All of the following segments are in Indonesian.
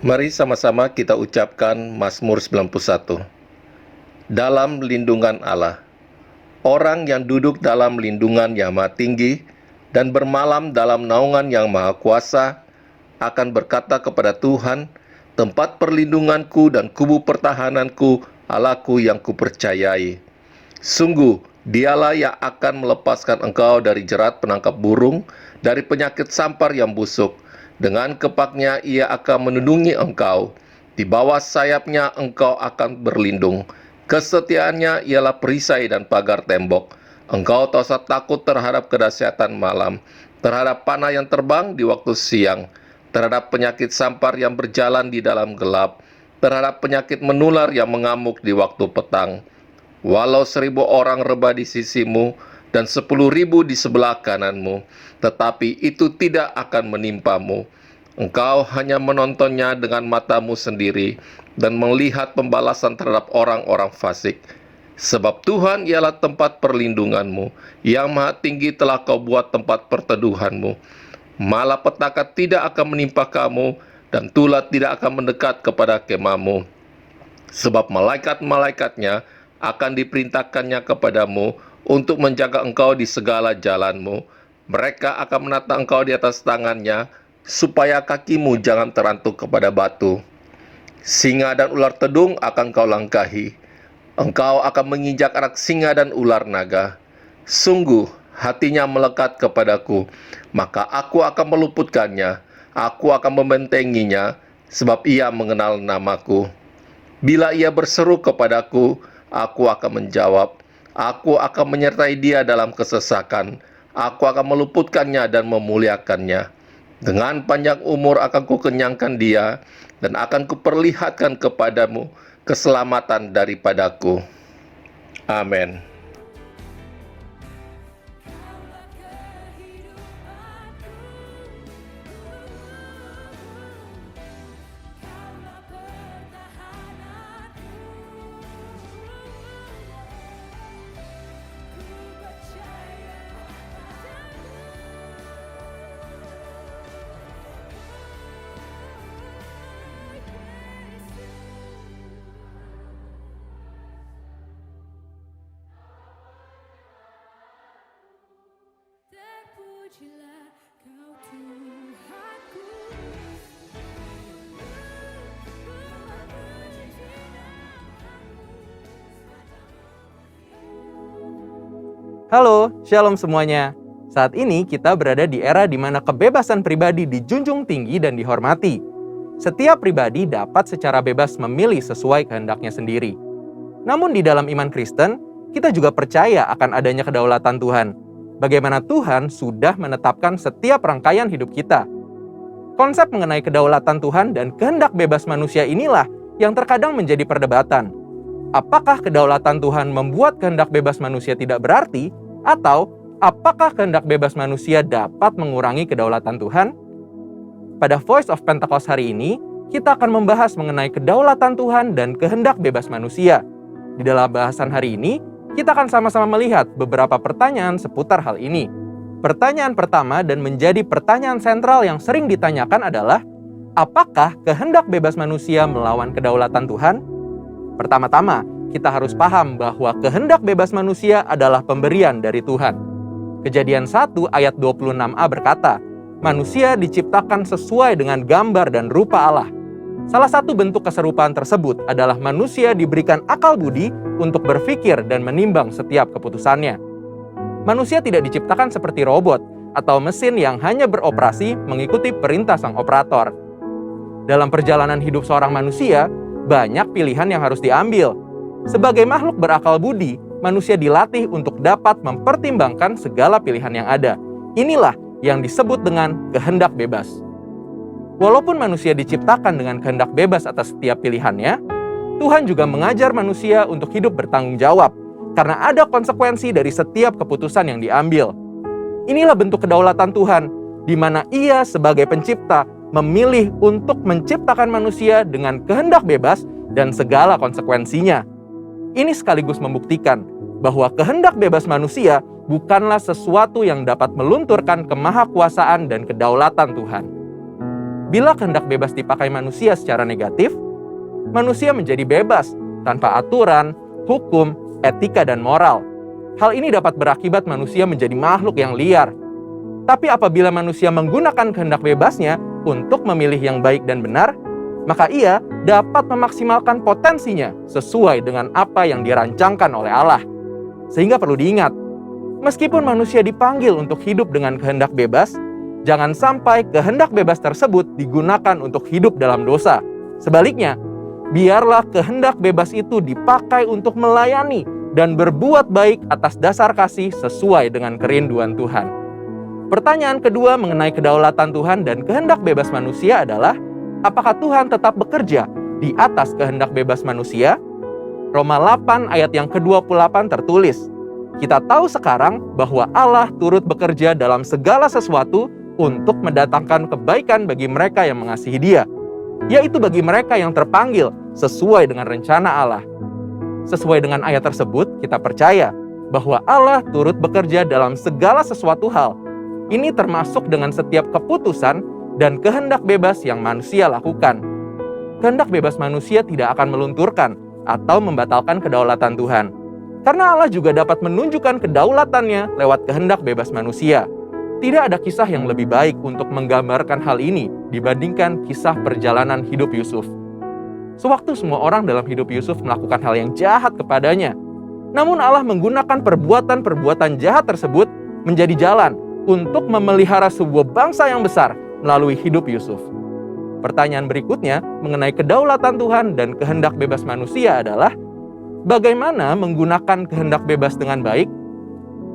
Mari sama-sama kita ucapkan Mazmur 91. Dalam lindungan Allah. Orang yang duduk dalam lindungan yang maha tinggi dan bermalam dalam naungan yang maha kuasa akan berkata kepada Tuhan, tempat perlindunganku dan kubu pertahananku, Allahku yang kupercayai. Sungguh, dialah yang akan melepaskan engkau dari jerat penangkap burung, dari penyakit sampar yang busuk. Dengan kepaknya ia akan melindungi engkau. Di bawah sayapnya engkau akan berlindung. Kesetiaannya ialah perisai dan pagar tembok. Engkau tak usah takut terhadap kedahsyatan malam, terhadap panah yang terbang di waktu siang, terhadap penyakit sampar yang berjalan di dalam gelap, terhadap penyakit menular yang mengamuk di waktu petang. Walau 1.000 orang rebah di sisimu dan 10.000 di sebelah kananmu, tetapi itu tidak akan menimpamu. Engkau hanya menontonnya dengan matamu sendiri dan melihat pembalasan terhadap orang-orang fasik. Sebab Tuhan ialah tempat perlindunganmu, yang maha tinggi telah kau buat tempat perteduhanmu. Malapetaka tidak akan menimpa kamu, dan tulah tidak akan mendekat kepada kemahmu. Sebab malaikat-malaikatnya akan diperintahkannya kepadamu untuk menjaga engkau di segala jalanmu. Mereka akan menata engkau di atas tangannya, supaya kakimu jangan terantuk kepada batu. Singa dan ular tedung akan kau langkahi. Engkau akan menginjak anak singa dan ular naga. Sungguh, hatinya melekat kepadaku, maka aku akan meluputkannya. Aku akan membentenginya, sebab ia mengenal namaku. Bila ia berseru kepadaku, aku akan menjawab. Aku akan menyertai dia dalam kesesakan. Aku akan meluputkannya dan memuliakannya. Dengan panjang umur akan kukenyangkan dia, dan akan kuperlihatkan kepadamu keselamatan daripadaku. Amin. Terpujilah kau Tuhanku. Halo, shalom semuanya. Saat ini kita berada di era di mana kebebasan pribadi dijunjung tinggi dan dihormati. Setiap pribadi dapat secara bebas memilih sesuai kehendaknya sendiri. Namun di dalam iman Kristen, kita juga percaya akan adanya kedaulatan Tuhan. Bagaimana Tuhan sudah menetapkan setiap rangkaian hidup kita. Konsep mengenai kedaulatan Tuhan dan kehendak bebas manusia inilah yang terkadang menjadi perdebatan. Apakah kedaulatan Tuhan membuat kehendak bebas manusia tidak berarti? Atau apakah kehendak bebas manusia dapat mengurangi kedaulatan Tuhan? Pada Voice of Pentecost hari ini, kita akan membahas mengenai kedaulatan Tuhan dan kehendak bebas manusia. Di dalam bahasan hari ini, kita akan sama-sama melihat beberapa pertanyaan seputar hal ini. Pertanyaan pertama dan menjadi pertanyaan sentral yang sering ditanyakan adalah, apakah kehendak bebas manusia melawan kedaulatan Tuhan? Pertama-tama, kita harus paham bahwa kehendak bebas manusia adalah pemberian dari Tuhan. Kejadian 1 ayat 26a berkata, manusia diciptakan sesuai dengan gambar dan rupa Allah. Salah satu bentuk keserupaan tersebut adalah manusia diberikan akal budi untuk berpikir dan menimbang setiap keputusannya. Manusia tidak diciptakan seperti robot atau mesin yang hanya beroperasi mengikuti perintah sang operator. Dalam perjalanan hidup seorang manusia, banyak pilihan yang harus diambil. Sebagai makhluk berakal budi, manusia dilatih untuk dapat mempertimbangkan segala pilihan yang ada. Inilah yang disebut dengan kehendak bebas. Walaupun manusia diciptakan dengan kehendak bebas atas setiap pilihannya, Tuhan juga mengajar manusia untuk hidup bertanggung jawab, karena ada konsekuensi dari setiap keputusan yang diambil. Inilah bentuk kedaulatan Tuhan, di mana Ia sebagai pencipta memilih untuk menciptakan manusia dengan kehendak bebas dan segala konsekuensinya. Ini sekaligus membuktikan bahwa kehendak bebas manusia bukanlah sesuatu yang dapat melunturkan kemahakuasaan dan kedaulatan Tuhan. Bila kehendak bebas dipakai manusia secara negatif, manusia menjadi bebas tanpa aturan, hukum, etika, dan moral. Hal ini dapat berakibat manusia menjadi makhluk yang liar. Tapi apabila manusia menggunakan kehendak bebasnya untuk memilih yang baik dan benar, maka ia dapat memaksimalkan potensinya sesuai dengan apa yang dirancangkan oleh Allah. Sehingga perlu diingat, meskipun manusia dipanggil untuk hidup dengan kehendak bebas, jangan sampai kehendak bebas tersebut digunakan untuk hidup dalam dosa. Sebaliknya, biarlah kehendak bebas itu dipakai untuk melayani dan berbuat baik atas dasar kasih sesuai dengan kerinduan Tuhan. Pertanyaan kedua mengenai kedaulatan Tuhan dan kehendak bebas manusia adalah, apakah Tuhan tetap bekerja di atas kehendak bebas manusia? Roma 8 ayat yang ke-28 tertulis, kita tahu sekarang bahwa Allah turut bekerja dalam segala sesuatu untuk mendatangkan kebaikan bagi mereka yang mengasihi Dia, yaitu bagi mereka yang terpanggil sesuai dengan rencana Allah. Sesuai dengan ayat tersebut, kita percaya bahwa Allah turut bekerja dalam segala sesuatu hal. Ini termasuk dengan setiap keputusan dan kehendak bebas yang manusia lakukan. Kehendak bebas manusia tidak akan melunturkan atau membatalkan kedaulatan Tuhan. Karena Allah juga dapat menunjukkan kedaulatannya lewat kehendak bebas manusia. Tidak ada kisah yang lebih baik untuk menggambarkan hal ini dibandingkan kisah perjalanan hidup Yusuf. Sewaktu semua orang dalam hidup Yusuf melakukan hal yang jahat kepadanya, namun Allah menggunakan perbuatan-perbuatan jahat tersebut menjadi jalan untuk memelihara sebuah bangsa yang besar melalui hidup Yusuf. Pertanyaan berikutnya mengenai kedaulatan Tuhan dan kehendak bebas manusia adalah, bagaimana menggunakan kehendak bebas dengan baik?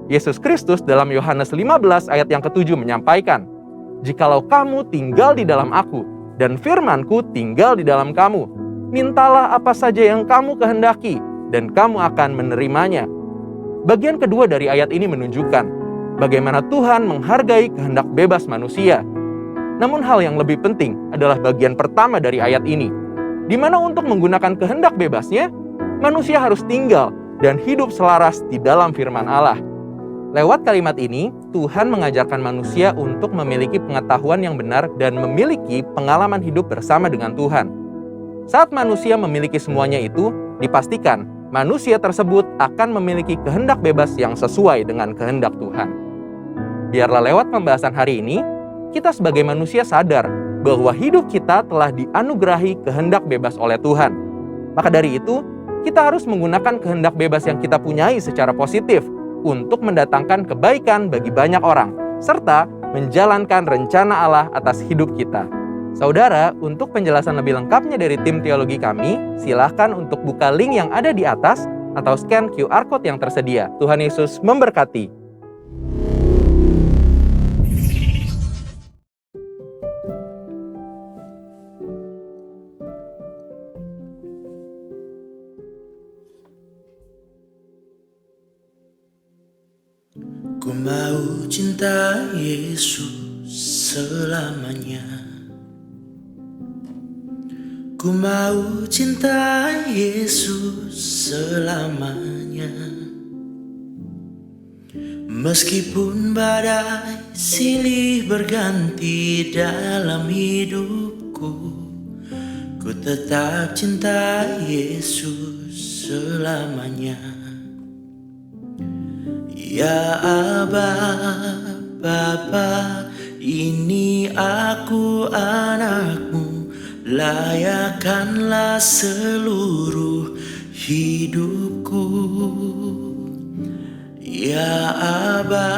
Yesus Kristus dalam Yohanes 15 ayat yang ke-7 menyampaikan, "Jikalau kamu tinggal di dalam aku, dan firman-Ku tinggal di dalam kamu, mintalah apa saja yang kamu kehendaki, dan kamu akan menerimanya." Bagian kedua dari ayat ini menunjukkan bagaimana Tuhan menghargai kehendak bebas manusia. Namun hal yang lebih penting adalah bagian pertama dari ayat ini, di mana untuk menggunakan kehendak bebasnya, manusia harus tinggal dan hidup selaras di dalam firman Allah. Lewat kalimat ini, Tuhan mengajarkan manusia untuk memiliki pengetahuan yang benar dan memiliki pengalaman hidup bersama dengan Tuhan. Saat manusia memiliki semuanya itu, dipastikan manusia tersebut akan memiliki kehendak bebas yang sesuai dengan kehendak Tuhan. Biarlah lewat pembahasan hari ini, kita sebagai manusia sadar bahwa hidup kita telah dianugerahi kehendak bebas oleh Tuhan. Maka dari itu, kita harus menggunakan kehendak bebas yang kita punyai secara positif untuk mendatangkan kebaikan bagi banyak orang, serta menjalankan rencana Allah atas hidup kita. Saudara, untuk penjelasan lebih lengkapnya dari tim teologi kami, silakan untuk buka link yang ada di atas atau scan QR Code yang tersedia. Tuhan Yesus memberkati. Ku mau cinta Yesus selamanya. Ku mau cinta Yesus selamanya. Meskipun badai silih berganti dalam hidupku, ku tetap cinta Yesus selamanya. Ya Aba, Bapa, ini aku anakmu, layakkanlah seluruh hidupku. Ya Aba,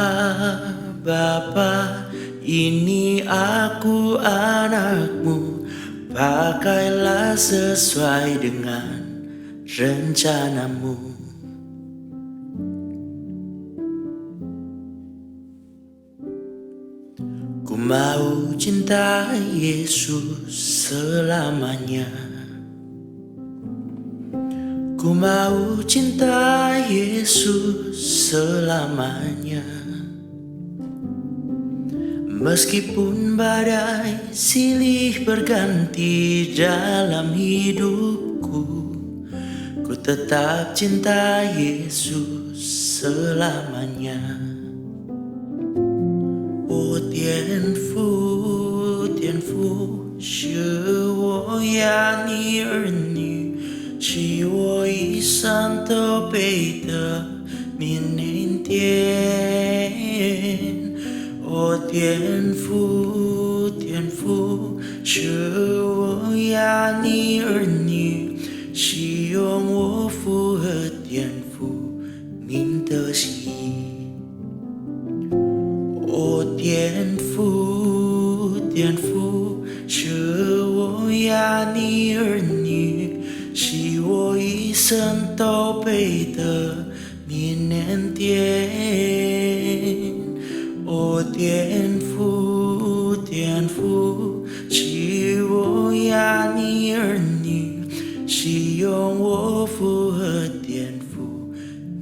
Bapa, ini aku anakmu, pakailah sesuai dengan rencanamu. Ku mau cinta Yesus selamanya. Ku mau cinta Yesus selamanya. Meskipun badai silih berganti dalam hidupku, ku tetap cinta Yesus selamanya. 我天父，天父。是我呀，你儿女，是我一生都背的缅甸甸。我天父，天父，是我呀，你儿女，是用我父和天父您的心。我天父，天父，是我呀，你儿女，是我一生都背的缅甸。我天父，天父，是我呀，你儿女，是用我父和天父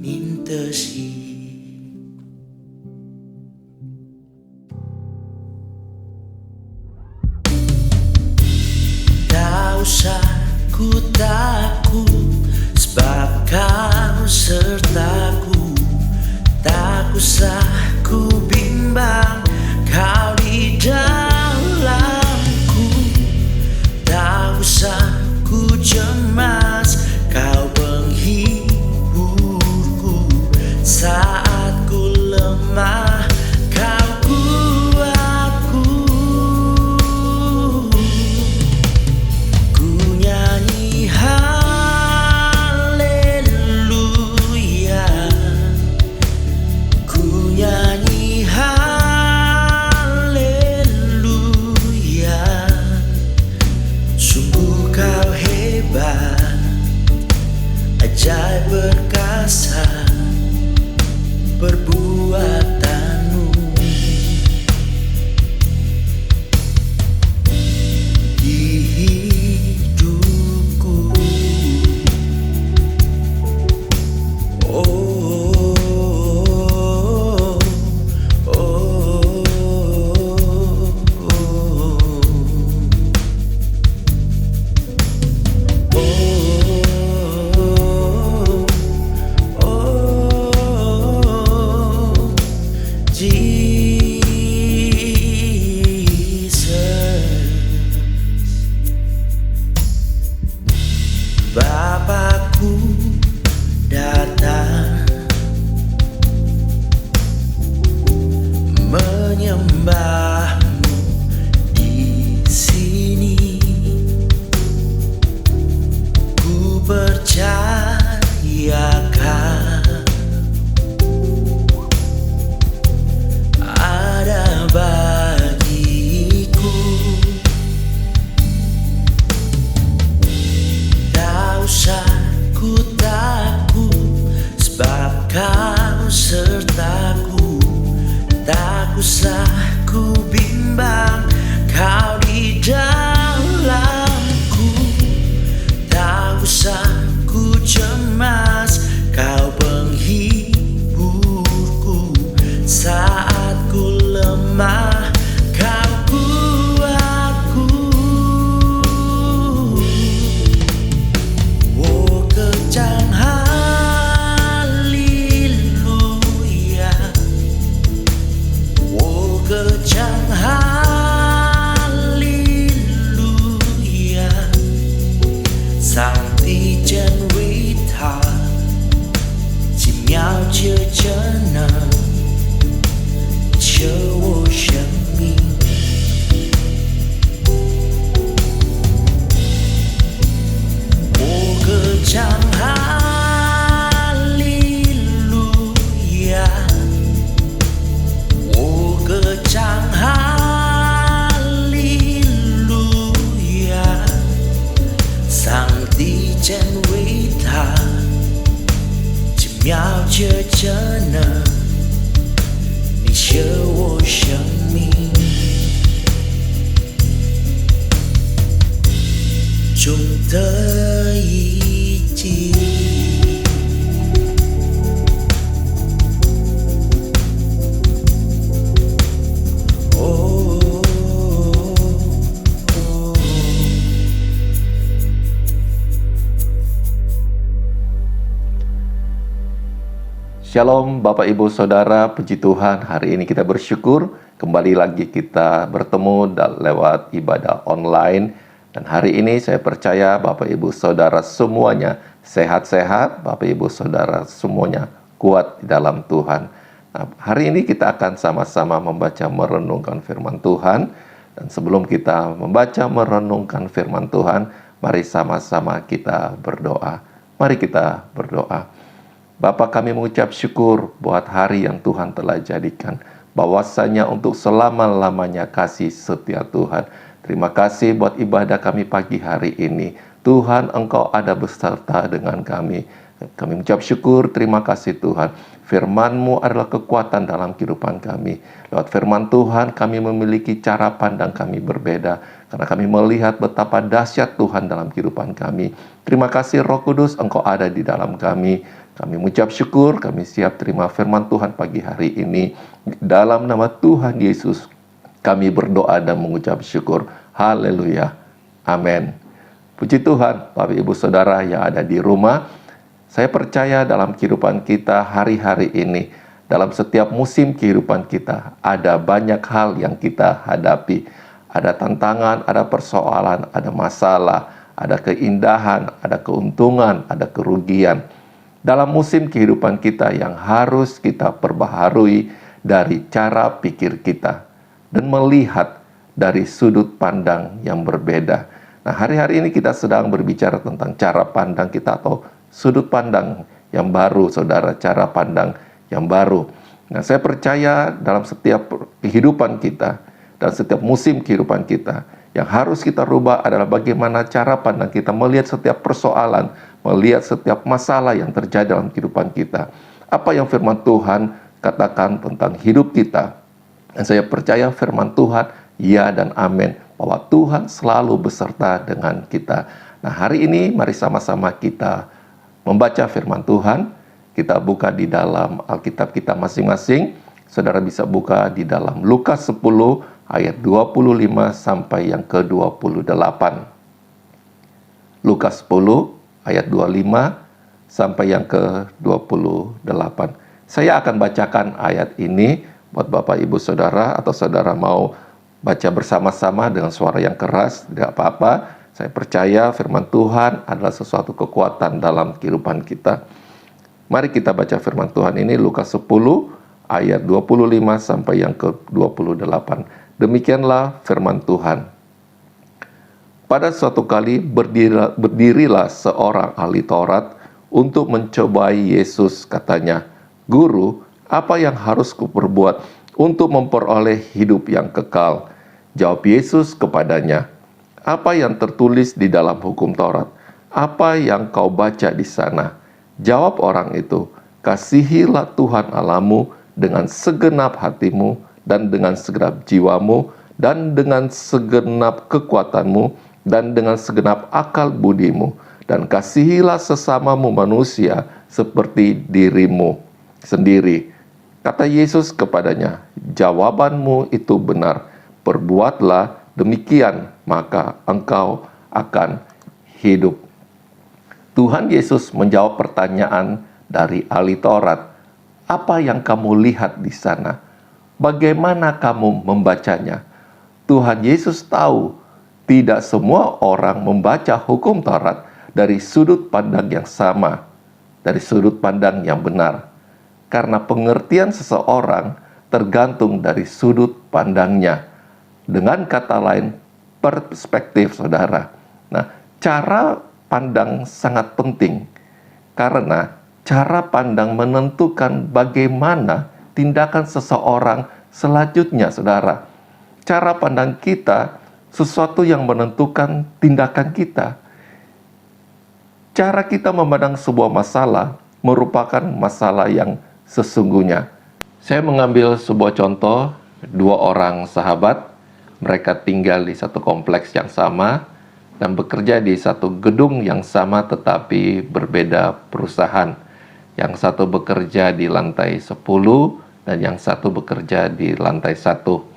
您的心。Tak usah ku takut, sebab kau sertaku. Tak usah ku bimbang, kau di dalamku. Tak usah ku cemas, kau penghiburku. Saat ku lemah, kau kuatku. Ku nyanyi haleluya, ku nyanyi haleluya. Sungguh kau hebat, ajaib perkasa perbuatanmu. Di hidupku, oh, oh, Jesus. Bapakku datang menyembahmu di sini. Ku percayakan ada bagiku. Tak usah ku takut, sebab kau sertaku. Tak usah ku bimbang, kau di dalamku. Tak usah ku cemas, kau penghiburku. Saat ku lemah, kau kuatku. Oh kejang haleluya, oh kejang haleluya. Sang ti chân vĩ thà, chỉ nhau chưa chân nở, chờ我生命。我歌唱哈利路亚，我歌唱哈利路亚。上帝真伟大，奇妙却真能，你舍我生命。中的一击，哦， Shalom Bapak Ibu Saudara, puji Tuhan, hari ini kita bersyukur kembali lagi kita bertemu lewat ibadah online. Dan hari ini saya percaya Bapak Ibu Saudara semuanya sehat-sehat, Bapak Ibu Saudara semuanya kuat di dalam Tuhan. Nah, hari ini kita akan sama-sama membaca merenungkan firman Tuhan. Dan sebelum kita membaca merenungkan firman Tuhan, mari sama-sama kita berdoa. Mari kita berdoa. Bapa, kami mengucap syukur buat hari yang Tuhan telah jadikan, bahwasanya untuk selama-lamanya kasih setia Tuhan. Terima kasih buat ibadah kami pagi hari ini. Tuhan, Engkau ada beserta dengan kami. Kami mengucap syukur, terima kasih Tuhan. Firman-Mu adalah kekuatan dalam kehidupan kami. Lewat firman Tuhan, kami memiliki cara pandang kami berbeda. Karena kami melihat betapa dahsyat Tuhan dalam kehidupan kami. Terima kasih Roh Kudus, Engkau ada di dalam kami. Kami mengucap syukur, kami siap terima firman Tuhan pagi hari ini. Dalam nama Tuhan Yesus, kami berdoa dan mengucap syukur. Haleluya. Amin. Puji Tuhan, Bapak Ibu Saudara yang ada di rumah. Saya percaya dalam kehidupan kita hari-hari ini, dalam setiap musim kehidupan kita, ada banyak hal yang kita hadapi. Ada tantangan, ada persoalan, ada masalah, ada keindahan, ada keuntungan, ada kerugian. Dalam musim kehidupan kita yang harus kita perbaharui dari cara pikir kita dan melihat dari sudut pandang yang berbeda. Nah, hari-hari ini kita sedang berbicara tentang cara pandang kita atau sudut pandang yang baru, saudara, cara pandang yang baru. Nah, saya percaya dalam setiap kehidupan kita, dan setiap musim kehidupan kita, yang harus kita rubah adalah bagaimana cara pandang kita melihat setiap persoalan, melihat setiap masalah yang terjadi dalam kehidupan kita. Apa yang firman Tuhan katakan tentang hidup kita. Dan saya percaya firman Tuhan, ya dan amin, bahwa Tuhan selalu beserta dengan kita. Nah, hari ini mari sama-sama kita membaca firman Tuhan. Kita buka di dalam Alkitab kita masing-masing. Saudara bisa buka di dalam Lukas 10 ayat 25 sampai yang ke-28. Lukas 10 ayat 25 sampai yang ke-28. Saya akan bacakan ayat ini buat Bapak Ibu Saudara, atau saudara mau baca bersama-sama dengan suara yang keras, tidak apa-apa. Saya percaya firman Tuhan adalah sesuatu kekuatan dalam kehidupan kita. Mari kita baca firman Tuhan ini, Lukas 10 ayat 25 sampai yang ke-28. Demikianlah firman Tuhan. Pada suatu kali berdirilah seorang ahli Taurat untuk mencobai Yesus, katanya, "Guru, apa yang harus kuperbuat untuk memperoleh hidup yang kekal?" Jawab Yesus kepadanya, "Apa yang tertulis di dalam hukum Taurat? Apa yang kau baca di sana?" Jawab orang itu, "Kasihilah Tuhan Allahmu dengan segenap hatimu, dan dengan segenap jiwamu, dan dengan segenap kekuatanmu, dan dengan segenap akal budimu, dan kasihilah sesamamu manusia seperti dirimu sendiri." Kata Yesus kepadanya, "Jawabanmu itu benar. Perbuatlah demikian, maka engkau akan hidup." Tuhan Yesus menjawab pertanyaan dari ahli Taurat. "Apa yang kamu lihat di sana? Bagaimana kamu membacanya?" Tuhan Yesus tahu tidak semua orang membaca hukum Taurat dari sudut pandang yang sama, dari sudut pandang yang benar. Karena pengertian seseorang tergantung dari sudut pandangnya. Dengan kata lain, perspektif, saudara. Nah, cara pandang sangat penting. Karena cara pandang menentukan bagaimana tindakan seseorang selanjutnya, saudara. Cara pandang kita sesuatu yang menentukan tindakan kita. Cara kita memandang sebuah masalah merupakan masalah yang sesungguhnya. Saya mengambil sebuah contoh, dua orang sahabat. Mereka tinggal di satu kompleks yang sama dan bekerja di satu gedung yang sama tetapi berbeda perusahaan. Yang satu bekerja di lantai 10 dan yang satu bekerja di lantai 1.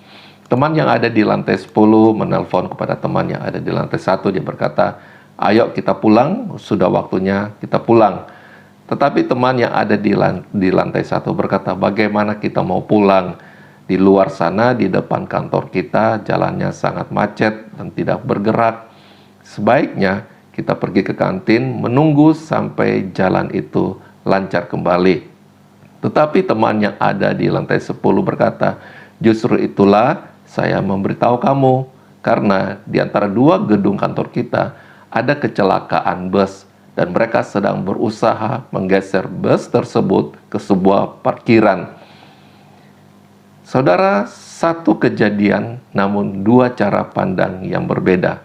Teman yang ada di lantai 10 menelpon kepada teman yang ada di lantai 1. Dia berkata, "Ayo kita pulang, sudah waktunya kita pulang." Tetapi teman yang ada di lantai 1 berkata, bagaimana kita mau pulang? Di luar sana, di depan kantor kita, jalannya sangat macet dan tidak bergerak. Sebaiknya kita pergi ke kantin, menunggu sampai jalan itu lancar kembali. Tetapi teman yang ada di lantai 10 berkata, justru itulah saya memberitahu kamu, karena di antara 2 gedung kantor kita ada kecelakaan bus, dan mereka sedang berusaha menggeser bus tersebut ke sebuah parkiran. Saudara, satu kejadian namun 2 cara pandang yang berbeda.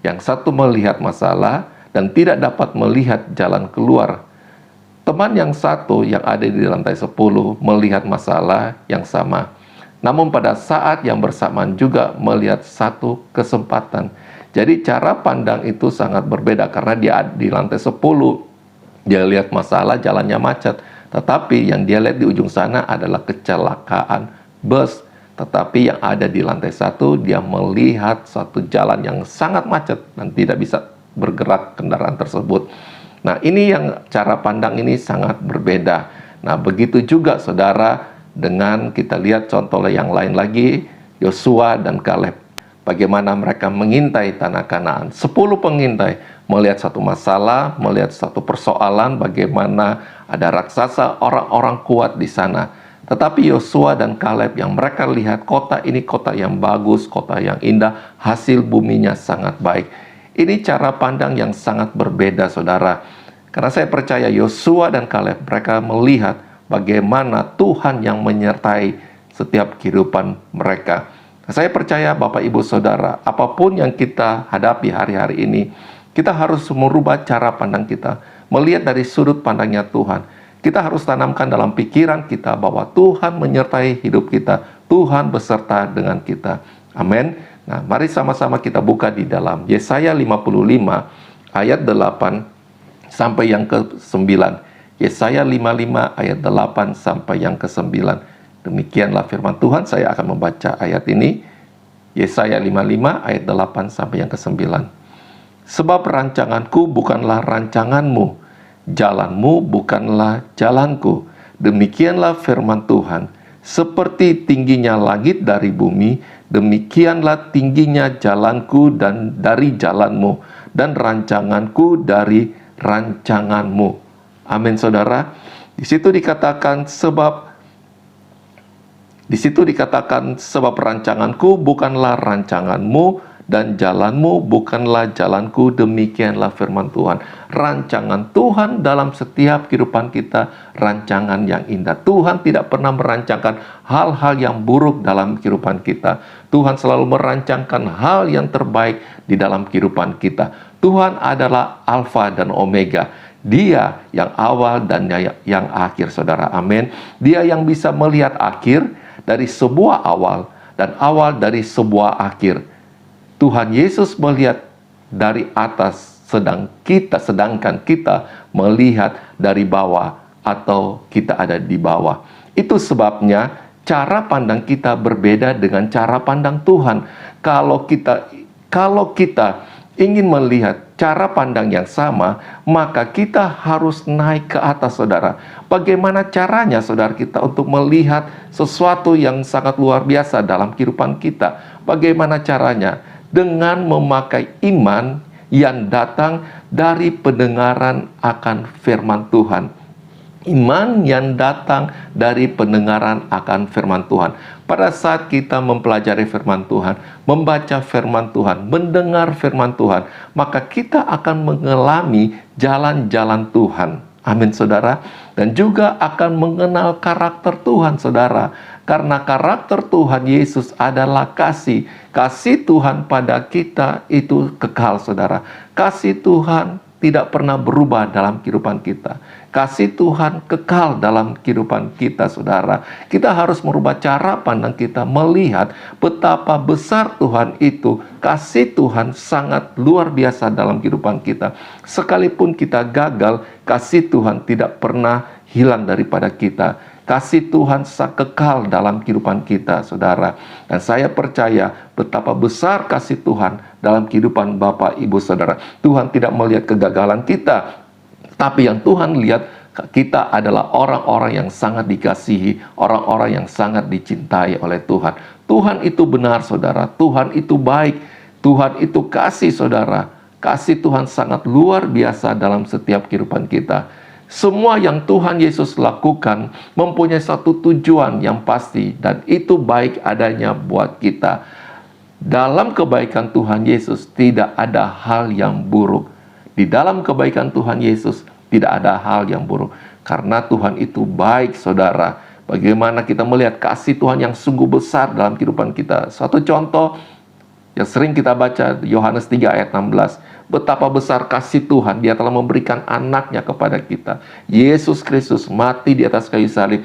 Yang satu melihat masalah dan tidak dapat melihat jalan keluar. Teman yang satu yang ada di lantai 10 melihat masalah yang sama. Namun pada saat yang bersamaan juga melihat satu kesempatan. Jadi cara pandang itu sangat berbeda karena dia di lantai 10. Dia lihat masalah, jalannya macet. Tetapi yang dia lihat di ujung sana adalah kecelakaan bus. Tetapi yang ada di lantai 1, dia melihat satu jalan yang sangat macet dan tidak bisa bergerak kendaraan tersebut. Nah, ini yang cara pandang ini sangat berbeda. Nah, begitu juga saudara dengan kita lihat contoh yang lain lagi, Yosua dan Kaleb. Bagaimana mereka mengintai tanah Kanaan. 10 pengintai melihat satu masalah, melihat satu persoalan, bagaimana ada raksasa, orang-orang kuat di sana. Tetapi Yosua dan Kaleb yang mereka lihat kota ini kota yang bagus, kota yang indah, hasil buminya sangat baik. Ini cara pandang yang sangat berbeda saudara. Karena saya percaya Yosua dan Kaleb mereka melihat bagaimana Tuhan yang menyertai setiap kehidupan mereka. Saya percaya Bapak Ibu Saudara, apapun yang kita hadapi hari-hari ini, kita harus merubah cara pandang kita, melihat dari sudut pandangnya Tuhan. Kita harus tanamkan dalam pikiran kita bahwa Tuhan menyertai hidup kita, Tuhan beserta dengan kita. Amin. Nah, mari sama-sama kita buka di dalam Yesaya 55 ayat 8 sampai yang ke-9. Yesaya 55 ayat 8 sampai yang ke-9. Demikianlah firman Tuhan, saya akan membaca ayat ini. Yesaya 55 ayat 8 sampai yang ke-9. Sebab rancanganku bukanlah rancanganmu, jalanmu bukanlah jalanku. Demikianlah firman Tuhan. Seperti tingginya langit dari bumi, demikianlah tingginya jalanku dan dari jalanmu, dan rancanganku dari rancanganmu. Amin saudara. Di situ dikatakan sebab rancanganku bukanlah rancanganmu, dan jalanmu bukanlah jalanku. Demikianlah firman Tuhan. Rancangan Tuhan dalam setiap kehidupan kita, rancangan yang indah. Tuhan tidak pernah merancangkan hal-hal yang buruk dalam kehidupan kita. Tuhan selalu merancangkan hal yang terbaik di dalam kehidupan kita. Tuhan adalah Alfa dan Omega. Dia yang awal dan yang akhir, saudara. Amin. Dia yang bisa melihat akhir dari sebuah awal dan awal dari sebuah akhir. Tuhan Yesus melihat dari atas, sedangkan kita melihat dari bawah atau kita ada di bawah. Itu sebabnya cara pandang kita berbeda dengan cara pandang Tuhan. Kalau kita ingin melihat cara pandang yang sama, maka kita harus naik ke atas, saudara. Bagaimana caranya, saudara, kita untuk melihat sesuatu yang sangat luar biasa dalam kehidupan kita? Bagaimana caranya? Dengan memakai iman yang datang dari pendengaran akan firman Tuhan. Iman yang datang dari pendengaran akan firman Tuhan. Pada saat kita mempelajari firman Tuhan, membaca firman Tuhan, mendengar firman Tuhan, maka kita akan mengalami jalan-jalan Tuhan. Amin, saudara. Dan juga akan mengenal karakter Tuhan, saudara. Karena karakter Tuhan Yesus adalah kasih. Kasih Tuhan pada kita itu kekal, saudara. Kasih Tuhan tidak pernah berubah dalam kehidupan kita. Kasih Tuhan kekal dalam kehidupan kita, saudara. Kita harus merubah cara pandang kita, melihat betapa besar Tuhan itu. Kasih Tuhan sangat luar biasa dalam kehidupan kita. Sekalipun kita gagal, kasih Tuhan tidak pernah hilang daripada kita. Kasih Tuhan kekal dalam kehidupan kita, saudara. Dan saya percaya betapa besar kasih Tuhan dalam kehidupan Bapak, Ibu, saudara. Tuhan tidak melihat kegagalan kita, tapi yang Tuhan lihat Kita adalah orang-orang yang sangat dikasihi, orang-orang yang sangat dicintai oleh Tuhan. Tuhan itu benar, saudara. Tuhan itu baik. Tuhan itu kasih, saudara. Kasih Tuhan sangat luar biasa dalam setiap kehidupan kita. Semua yang Tuhan Yesus lakukan mempunyai satu tujuan yang pasti, dan itu baik adanya buat kita. Dalam kebaikan Tuhan Yesus tidak ada hal yang buruk. Di dalam kebaikan Tuhan Yesus tidak ada hal yang buruk. Karena Tuhan itu baik, saudara. Bagaimana kita melihat kasih Tuhan yang sungguh besar dalam kehidupan kita. Suatu contoh yang sering kita baca, Yohanes 3 ayat 16. Betapa besar kasih Tuhan, Dia telah memberikan anaknya kepada kita. Yesus Kristus mati di atas kayu salib.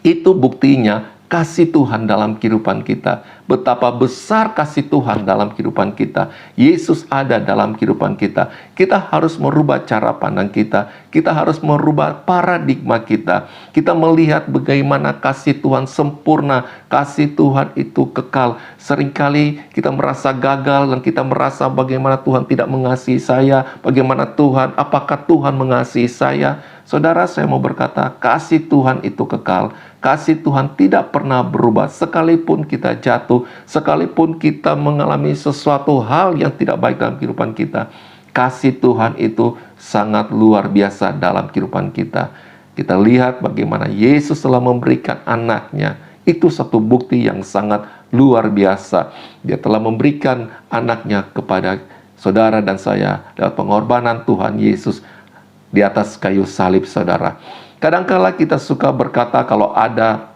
Itu buktinya kasih Tuhan dalam kehidupan kita. Betapa besar kasih Tuhan dalam kehidupan kita. Yesus ada dalam kehidupan kita. Kita harus merubah cara pandang kita. Kita harus merubah paradigma kita. Kita melihat bagaimana kasih Tuhan sempurna. Kasih Tuhan itu kekal. Seringkali kita merasa gagal dan kita merasa bagaimana Tuhan tidak mengasihi saya. Bagaimana Tuhan, apakah Tuhan mengasihi saya? Saudara, saya mau berkata, kasih Tuhan itu kekal. Kasih Tuhan tidak pernah berubah. Sekalipun kita jatuh, sekalipun kita mengalami sesuatu hal yang tidak baik dalam kehidupan kita, kasih Tuhan itu sangat luar biasa dalam kehidupan kita. Kita lihat bagaimana Yesus telah memberikan anaknya. Itu satu bukti yang sangat luar biasa. Dia telah memberikan anaknya kepada saudara dan saya lewat pengorbanan Tuhan Yesus di atas kayu salib, saudara. Kadangkala kita suka berkata kalau ada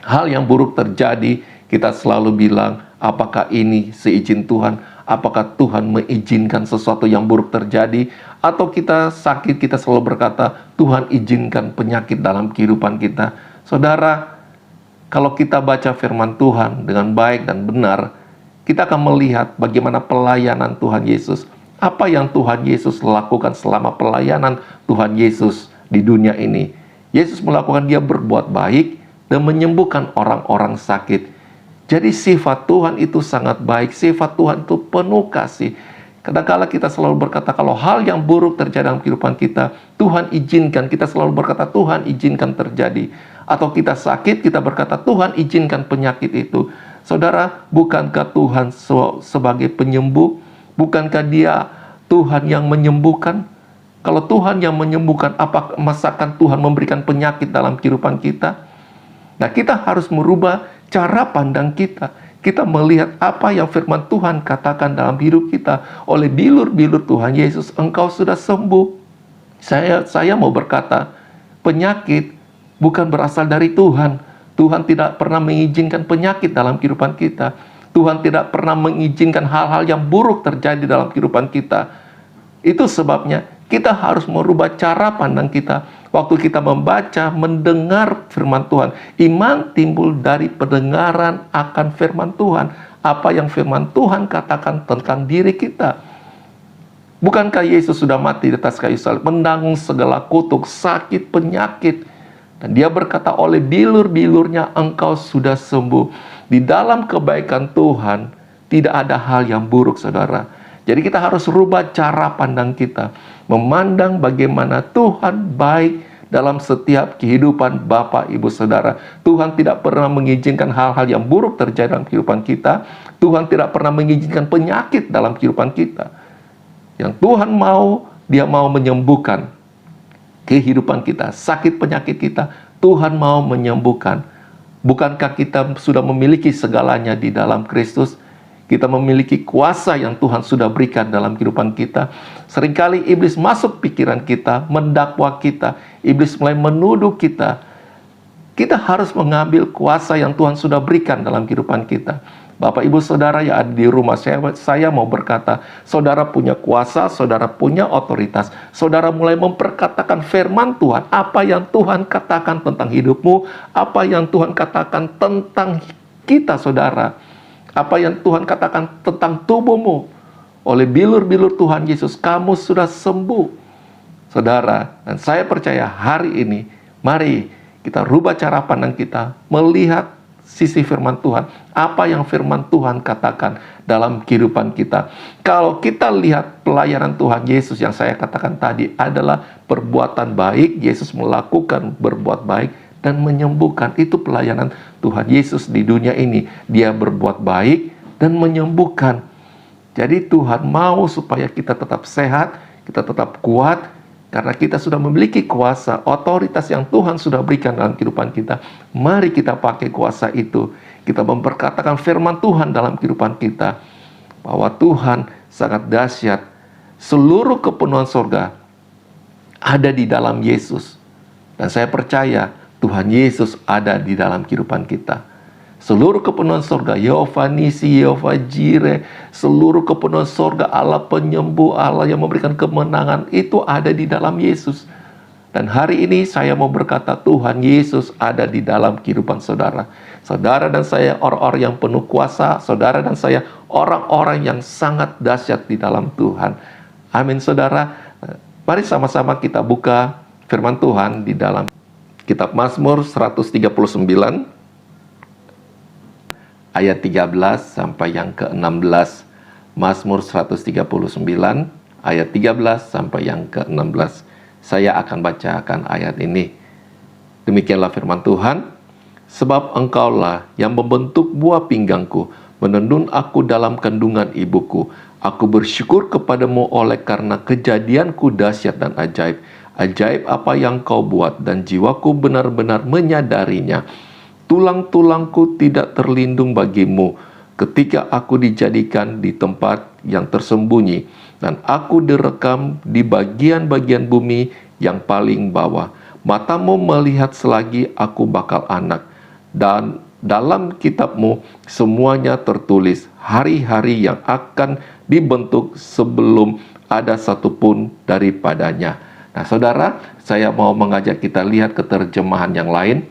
hal yang buruk terjadi, kita selalu bilang, apakah ini seizin Tuhan? Apakah Tuhan mengizinkan sesuatu yang buruk terjadi? Atau kita sakit, kita selalu berkata, Tuhan izinkan penyakit dalam kehidupan kita. Saudara, kalau kita baca firman Tuhan dengan baik dan benar, kita akan melihat bagaimana pelayanan Tuhan Yesus. Apa yang Tuhan Yesus lakukan selama pelayanan Tuhan Yesus di dunia ini. Yesus melakukan, Dia berbuat baik dan menyembuhkan orang-orang sakit. Jadi sifat Tuhan itu sangat baik. Sifat Tuhan itu penuh kasih. Kadang-kala kita selalu berkata kalau hal yang buruk terjadi dalam kehidupan kita, Tuhan izinkan. Kita selalu berkata Tuhan izinkan terjadi. Atau kita sakit, kita berkata Tuhan izinkan penyakit itu. Saudara, bukankah Tuhan sebagai penyembuh? Bukankah Dia Tuhan yang menyembuhkan? Kalau Tuhan yang menyembuhkan, apa masakan Tuhan memberikan penyakit dalam kehidupan kita? Nah, kita harus merubah cara pandang kita. Kita melihat apa yang firman Tuhan katakan dalam hidup kita. Oleh bilur-bilur Tuhan Yesus, engkau sudah sembuh. Saya mau berkata, penyakit bukan berasal dari Tuhan. Tuhan tidak pernah mengizinkan penyakit dalam kehidupan kita. Tuhan tidak pernah mengizinkan hal-hal yang buruk terjadi dalam kehidupan kita. Itu sebabnya kita harus merubah cara pandang kita. Waktu kita membaca, mendengar firman Tuhan, iman timbul dari pendengaran akan firman Tuhan. Apa yang firman Tuhan katakan tentang diri kita. Bukankah Yesus sudah mati di atas kayu salib, menanggung segala kutuk, sakit, penyakit. Dan Dia berkata, oleh bilur-bilurnya engkau sudah sembuh. Di dalam kebaikan Tuhan, tidak ada hal yang buruk, saudara. Jadi kita harus rubah cara pandang kita. Memandang bagaimana Tuhan baik dalam setiap kehidupan Bapak, Ibu, Saudara. Tuhan tidak pernah mengizinkan hal-hal yang buruk terjadi dalam kehidupan kita. Tuhan tidak pernah mengizinkan penyakit dalam kehidupan kita. Yang Tuhan mau, Dia mau menyembuhkan kehidupan kita, sakit penyakit kita. Tuhan mau menyembuhkan. Bukankah kita sudah memiliki segalanya di dalam Kristus? Kita memiliki kuasa yang Tuhan sudah berikan dalam kehidupan kita. Seringkali iblis masuk pikiran kita, mendakwa kita. Iblis mulai menuduh kita. Kita harus mengambil kuasa yang Tuhan sudah berikan dalam kehidupan kita. Bapak, Ibu, Saudara yang ada di rumah, saya mau berkata, saudara punya kuasa, saudara punya otoritas. Saudara mulai memperkatakan firman Tuhan. Apa yang Tuhan katakan tentang hidupmu, apa yang Tuhan katakan tentang kita, saudara. Apa yang Tuhan katakan tentang tubuhmu. Oleh bilur-bilur Tuhan Yesus, kamu sudah sembuh. Saudara, dan saya percaya hari ini, mari kita rubah cara pandang kita, melihat sisi firman Tuhan. Apa yang firman Tuhan katakan dalam kehidupan kita. Kalau kita lihat pelayanan Tuhan Yesus yang saya katakan tadi adalah perbuatan baik. Yesus melakukan berbuat baik dan menyembuhkan. Itu pelayanan Tuhan Yesus di dunia ini. Dia berbuat baik dan menyembuhkan. Jadi Tuhan mau supaya kita tetap sehat, kita tetap kuat, karena kita sudah memiliki kuasa, otoritas yang Tuhan sudah berikan dalam kehidupan kita. Mari kita pakai kuasa itu. Kita memperkatakan firman Tuhan dalam kehidupan kita. Bahwa Tuhan sangat dahsyat. Seluruh kepenuhan sorga ada di dalam Yesus. Dan saya percaya Tuhan Yesus ada di dalam kehidupan kita. Seluruh kepenuhan sorga, Yehova Nisi, Yehova Jireh, seluruh kepenuhan sorga, Allah penyembuh, Allah yang memberikan kemenangan, itu ada di dalam Yesus. Dan hari ini saya mau berkata, Tuhan Yesus ada di dalam kehidupan saudara. Saudara dan saya orang-orang yang penuh kuasa, saudara dan saya orang-orang yang sangat dahsyat di dalam Tuhan. Amin saudara. Mari sama-sama kita buka firman Tuhan di dalam kitab Mazmur 139. Ayat 13 sampai yang ke-16. Mazmur 139 ayat 13 sampai yang ke-16. Saya akan bacakan ayat ini. Demikianlah firman Tuhan. Sebab engkaulah yang membentuk buah pinggangku, menenun aku dalam kandungan ibuku. Aku bersyukur kepadamu oleh karena kejadianku dahsyat dan ajaib. Ajaib apa yang kau buat dan jiwaku benar-benar menyadarinya. Tulang-tulangku tidak terlindung bagimu ketika aku dijadikan di tempat yang tersembunyi dan aku direkam di bagian-bagian bumi yang paling bawah. Matamu melihat selagi aku bakal anak, dan dalam kitabmu semuanya tertulis hari-hari yang akan dibentuk sebelum ada satupun daripadanya. Nah saudara, saya mau mengajak kita lihat ke terjemahan yang lain.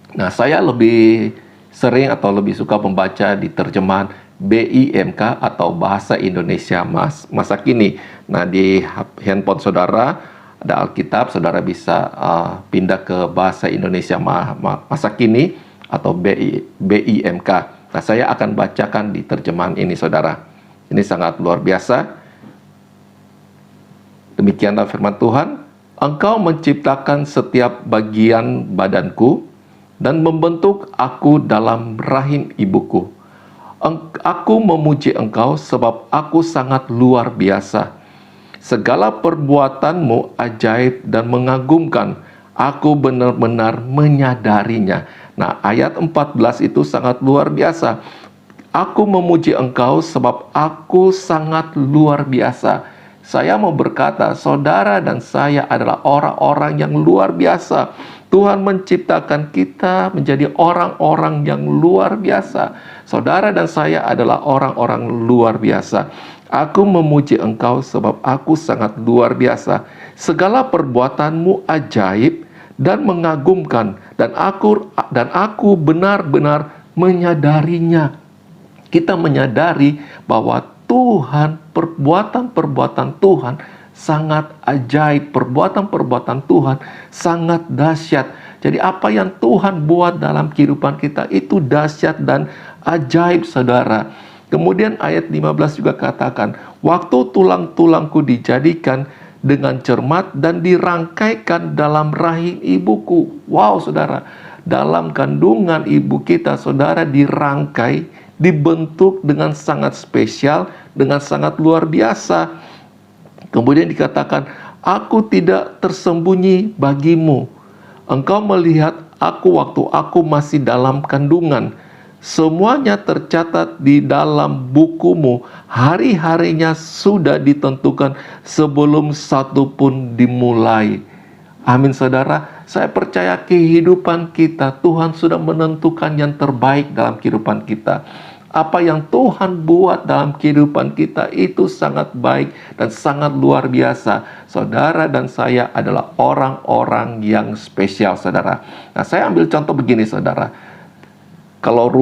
Nah, saya lebih sering atau lebih suka membaca di terjemahan BIMK atau Bahasa Indonesia Masa Kini. Nah, di handphone saudara ada Alkitab, saudara bisa pindah ke Bahasa Indonesia Masa Kini atau BIMK. Nah, saya akan bacakan di terjemahan ini, saudara. Ini sangat luar biasa. Demikianlah firman Tuhan. Engkau menciptakan setiap bagian badanku, dan membentuk aku dalam rahim ibuku. Aku memuji engkau sebab aku sangat luar biasa. Segala perbuatanmu ajaib dan mengagumkan. Aku benar-benar menyadarinya. Nah, ayat 14 itu sangat luar biasa. Aku memuji engkau sebab aku sangat luar biasa. Saya mau berkata, saudara dan saya adalah orang-orang yang luar biasa. Tuhan menciptakan kita menjadi orang-orang yang luar biasa. Saudara dan saya adalah orang-orang luar biasa. Aku memuji engkau sebab aku sangat luar biasa. Segala perbuatanmu ajaib dan mengagumkan. Dan aku benar-benar menyadarinya. Kita menyadari bahwa Tuhan, perbuatan-perbuatan Tuhan sangat ajaib, perbuatan-perbuatan Tuhan sangat dahsyat. Jadi apa yang Tuhan buat dalam kehidupan kita itu dahsyat dan ajaib, saudara. Kemudian ayat 15 juga katakan, waktu tulang-tulangku dijadikan dengan cermat dan dirangkaikan dalam rahim ibuku. Wow, saudara, dalam kandungan ibu kita, saudara, dirangkai, dibentuk dengan sangat spesial, dengan sangat luar biasa. Kemudian dikatakan, aku tidak tersembunyi bagimu. Engkau melihat aku waktu aku masih dalam kandungan. Semuanya tercatat di dalam bukumu. Hari-harinya sudah ditentukan sebelum satu pun dimulai. Amin saudara. Saya percaya kehidupan kita, Tuhan sudah menentukan yang terbaik dalam kehidupan kita. Apa yang Tuhan buat dalam kehidupan kita itu sangat baik dan sangat luar biasa. Saudara dan saya adalah orang-orang yang spesial, saudara. Nah, saya ambil contoh begini, saudara. Kalau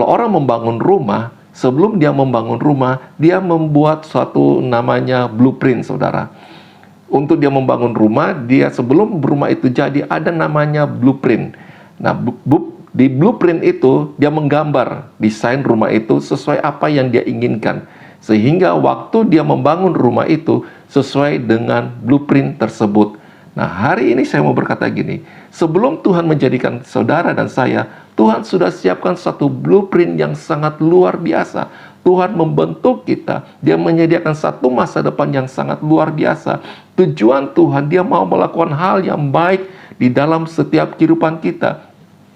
orang membangun rumah, sebelum dia membangun rumah, dia membuat suatu namanya blueprint, saudara. Untuk dia membangun rumah, dia sebelum rumah itu jadi ada namanya blueprint. Nah, Di blueprint itu, dia menggambar desain rumah itu sesuai apa yang dia inginkan. Sehingga waktu dia membangun rumah itu sesuai dengan blueprint tersebut. Nah, hari ini saya mau berkata gini, sebelum Tuhan menjadikan saudara dan saya, Tuhan sudah siapkan satu blueprint yang sangat luar biasa. Tuhan membentuk kita, dia menyediakan satu masa depan yang sangat luar biasa. Tujuan Tuhan, dia mau melakukan hal yang baik di dalam setiap kehidupan kita.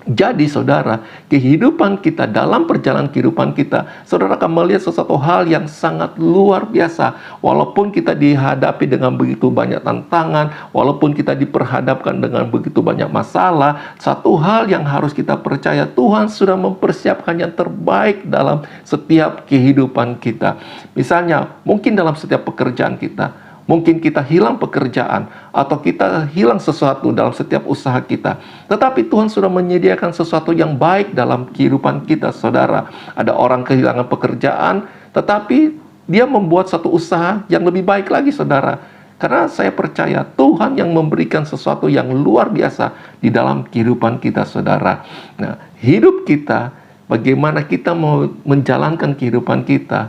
Jadi saudara, kehidupan kita dalam perjalanan kehidupan kita, saudara akan melihat sesuatu hal yang sangat luar biasa. Walaupun kita dihadapi dengan begitu banyak tantangan, walaupun kita diperhadapkan dengan begitu banyak masalah, satu hal yang harus kita percaya, Tuhan sudah mempersiapkan yang terbaik dalam setiap kehidupan kita. Misalnya, mungkin dalam setiap pekerjaan kita, mungkin kita hilang pekerjaan atau kita hilang sesuatu dalam setiap usaha kita. Tetapi Tuhan sudah menyediakan sesuatu yang baik dalam kehidupan kita, saudara. Ada orang kehilangan pekerjaan, tetapi dia membuat satu usaha yang lebih baik lagi, saudara. Karena saya percaya Tuhan yang memberikan sesuatu yang luar biasa di dalam kehidupan kita, saudara. Nah, hidup kita, bagaimana kita mau menjalankan kehidupan kita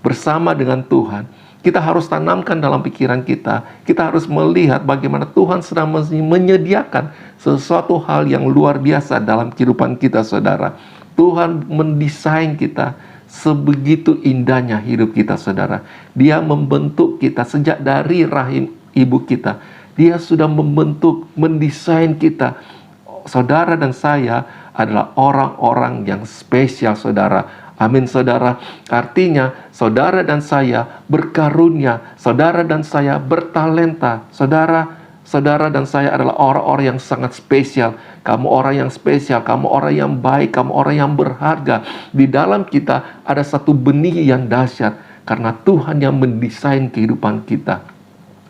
bersama dengan Tuhan, kita harus tanamkan dalam pikiran kita. Kita harus melihat bagaimana Tuhan sedang menyediakan sesuatu hal yang luar biasa dalam kehidupan kita, saudara. Tuhan mendesain kita sebegitu indahnya hidup kita, saudara. Dia membentuk kita sejak dari rahim ibu kita. Dia sudah membentuk, mendesain kita. Saudara dan saya adalah orang-orang yang spesial, saudara. Amin, saudara. Artinya, saudara dan saya berkarunia, saudara dan saya bertalenta. Saudara dan saya adalah orang-orang yang sangat spesial. Kamu orang yang spesial, kamu orang yang baik, kamu orang yang berharga. Di dalam kita ada satu benih yang dahsyat, karena Tuhan yang mendesain kehidupan kita.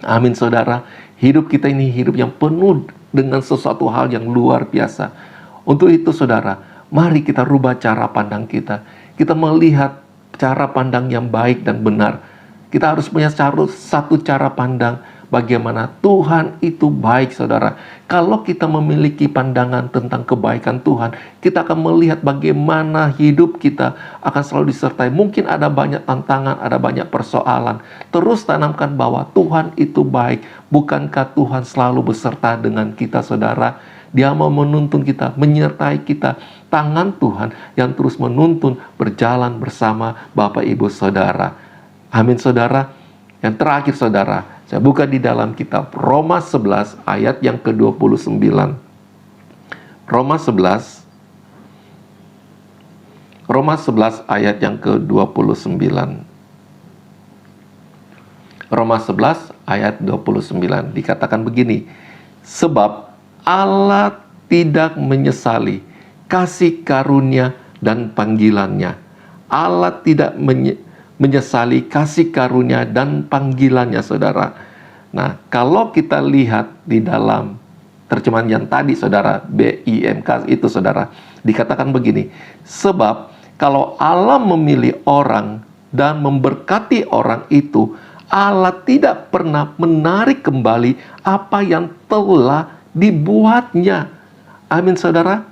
Amin, saudara. Hidup kita ini hidup yang penuh dengan sesuatu hal yang luar biasa. Untuk itu, saudara, mari kita rubah cara pandang kita. Kita melihat cara pandang yang baik dan benar. Kita harus punya satu cara pandang bagaimana Tuhan itu baik, saudara. Kalau kita memiliki pandangan tentang kebaikan Tuhan, kita akan melihat bagaimana hidup kita akan selalu disertai. Mungkin ada banyak tantangan, ada banyak persoalan. Terus tanamkan bahwa Tuhan itu baik. Bukankah Tuhan selalu beserta dengan kita, saudara? Dia mau menuntun kita, menyertai kita. Tangan Tuhan yang terus menuntun berjalan bersama Bapak Ibu Saudara. Amin, saudara. Yang terakhir, saudara, saya buka di dalam kitab Roma 11 ayat yang ke-29. Roma 11 ayat yang ke-29. Roma 11 ayat 29 dikatakan begini, sebab Allah tidak menyesali kasih karunia dan panggilannya. Allah tidak menyesali kasih karunia dan panggilannya, saudara. Nah, kalau kita lihat di dalam terjemahan yang tadi, saudara, BIMK itu, saudara, dikatakan begini, sebab kalau Allah memilih orang dan memberkati orang itu, Allah tidak pernah menarik kembali apa yang telah dibuatnya. Amin, saudara.